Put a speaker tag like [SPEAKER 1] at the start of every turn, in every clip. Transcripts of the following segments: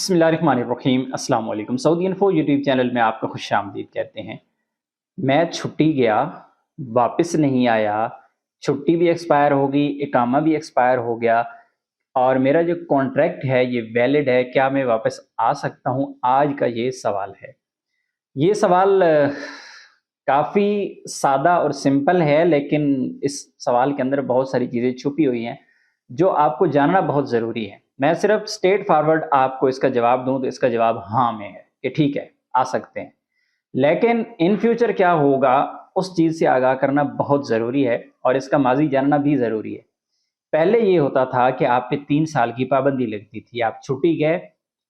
[SPEAKER 1] बिस्मिल्लाहिर्रहमानिर्रहीम अस्सलाम वालेकुम। सऊदी इन्फो यूट्यूब चैनल में आपका खुश आमदीद कहते हैं। मैं छुट्टी गया, वापस नहीं आया, छुट्टी भी एक्सपायर हो गई, इकामा भी एक्सपायर हो गया और मेरा जो कॉन्ट्रैक्ट है ये वैलिड है, क्या मैं वापस आ सकता हूँ? आज का ये सवाल है। ये सवाल काफ़ी सादा और सिंपल है, लेकिन इस सवाल के अंदर बहुत सारी चीज़ें छुपी हुई हैं, जो आपको जानना बहुत ज़रूरी है। मैं सिर्फ़ स्ट्रेट फॉरवर्ड आपको इसका जवाब दूँ, तो इसका जवाब हाँ में है, कि ठीक है, आ सकते हैं। लेकिन इन फ्यूचर क्या होगा, उस चीज़ से आगाह करना बहुत ज़रूरी है और इसका माज़ी जानना भी ज़रूरी है। पहले ये होता था कि आप पे 3 साल की पाबंदी लगती थी। आप छुट्टी गए,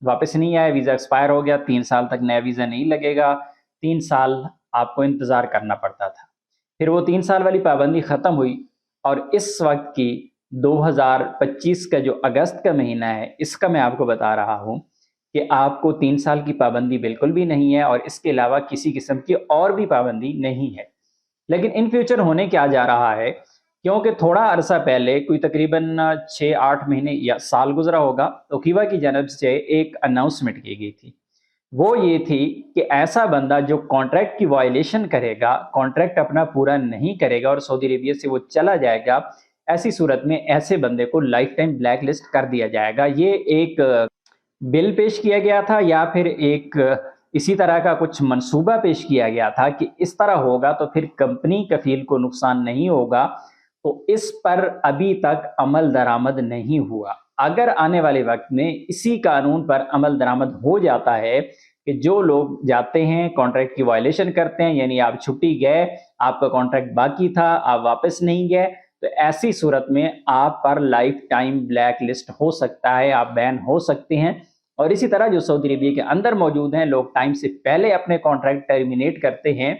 [SPEAKER 1] वापस नहीं आए, वीज़ा एक्सपायर हो गया, 3 साल तक नया वीज़ा नहीं लगेगा, 3 साल आपको इंतज़ार करना पड़ता था। फिर वो 3 साल वाली पाबंदी ख़त्म हुई और इस वक़्त की 2025 का जो अगस्त का महीना है, इसका मैं आपको बता रहा हूँ कि आपको 3 साल की पाबंदी बिल्कुल भी नहीं है और इसके अलावा किसी किस्म की और भी पाबंदी नहीं है। लेकिन इन फ्यूचर होने क्या जा रहा है, क्योंकि थोड़ा अरसा पहले कोई तकरीबन 6-8 महीने या साल गुजरा होगा, तो कीवा की जानब से एक अनाउंसमेंट की गई थी। वो ये थी कि ऐसा बंदा जो कॉन्ट्रैक्ट की वायलेशन करेगा, कॉन्ट्रैक्ट अपना पूरा नहीं करेगा और सऊदी अरेबिया से वो चला जाएगा, ऐसी सूरत में ऐसे बंदे को लाइफ टाइम ब्लैक लिस्ट कर दिया जाएगा। ये एक बिल पेश किया गया था या फिर एक इसी तरह का कुछ मंसूबा पेश किया गया था कि इस तरह होगा तो फिर कंपनी कफील को नुकसान नहीं होगा, तो इस पर अभी तक अमल दरामद नहीं हुआ। अगर आने वाले वक्त में इसी कानून पर अमल दरामद हो जाता है कि जो लोग जाते हैं कॉन्ट्रैक्ट की वायलेशन करते हैं, यानी आप छुट्टी गए, आपका कॉन्ट्रैक्ट बाकी था, आप वापस नहीं गए, तो ऐसी सूरत में आप पर लाइफ टाइम ब्लैक लिस्ट हो सकता है, आप बैन हो सकते हैं। और इसी तरह जो सऊदी अरबिया के अंदर मौजूद हैं, लोग टाइम से पहले अपने कॉन्ट्रैक्ट टर्मिनेट करते हैं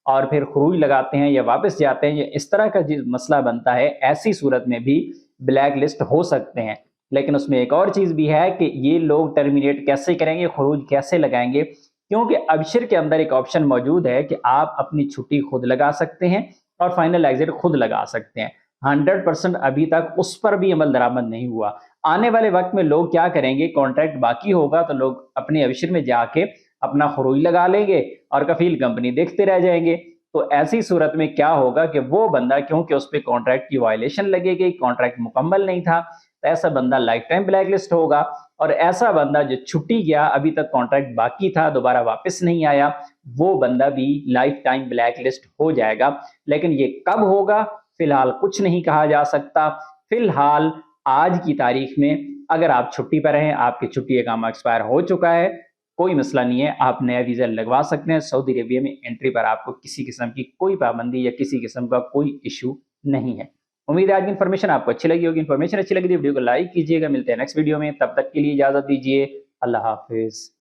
[SPEAKER 1] और फिर खरूज लगाते हैं या वापस जाते हैं, या इस तरह का जो मसला बनता है, ऐसी सूरत में भी ब्लैक लिस्ट हो सकते हैं। लेकिन उसमें एक और चीज़ भी है कि ये लोग टर्मिनेट कैसे करेंगे, खरूज कैसे लगाएंगे, क्योंकि अबशर के अंदर एक ऑप्शन मौजूद है कि आप अपनी छुट्टी खुद लगा सकते हैं और फाइनल एग्जिट खुद लगा सकते हैं। 100% अभी तक उस पर भी अमल दरामद नहीं हुआ। आने वाले वक्त में लोग क्या करेंगे, कॉन्ट्रैक्ट बाकी होगा तो लोग अपने अबशर में जाके अपना खरूज लगा लेंगे और कफील कंपनी देखते रह जाएंगे। तो ऐसी सूरत में क्या होगा कि वो बंदा, क्योंकि उस पर कॉन्ट्रैक्ट की वायलेशन लगेगी, कॉन्ट्रैक्ट मुकम्मल नहीं था, तो ऐसा बंदा लाइफ टाइम ब्लैक लिस्ट होगा। और ऐसा बंदा जो छुट्टी गया, अभी तक कॉन्ट्रैक्ट बाकी था, दोबारा वापस नहीं आया, वो बंदा भी लाइफ टाइम ब्लैक लिस्ट हो जाएगा। लेकिन ये कब होगा, फिलहाल कुछ नहीं कहा जा सकता। फिलहाल आज की तारीख में अगर आप छुट्टी पर हैं, आपकी छुट्टी इकामा एक्सपायर हो चुका है, कोई मसला नहीं है, आप नया वीज़ा लगवा सकते हैं। सऊदी अरेबिया में एंट्री पर आपको किसी किस्म की कोई पाबंदी या किसी किस्म का कोई इशू नहीं है। उम्मीद है आज की इन्फॉर्मेशन आपको अच्छी लगी होगी। इन्फॉर्मेशन अच्छी लगी तो वीडियो को लाइक कीजिएगा। मिलते हैं नेक्स्ट वीडियो में, तब तक के लिए इजाज़त दीजिए। अल्लाह हाफ़िज़।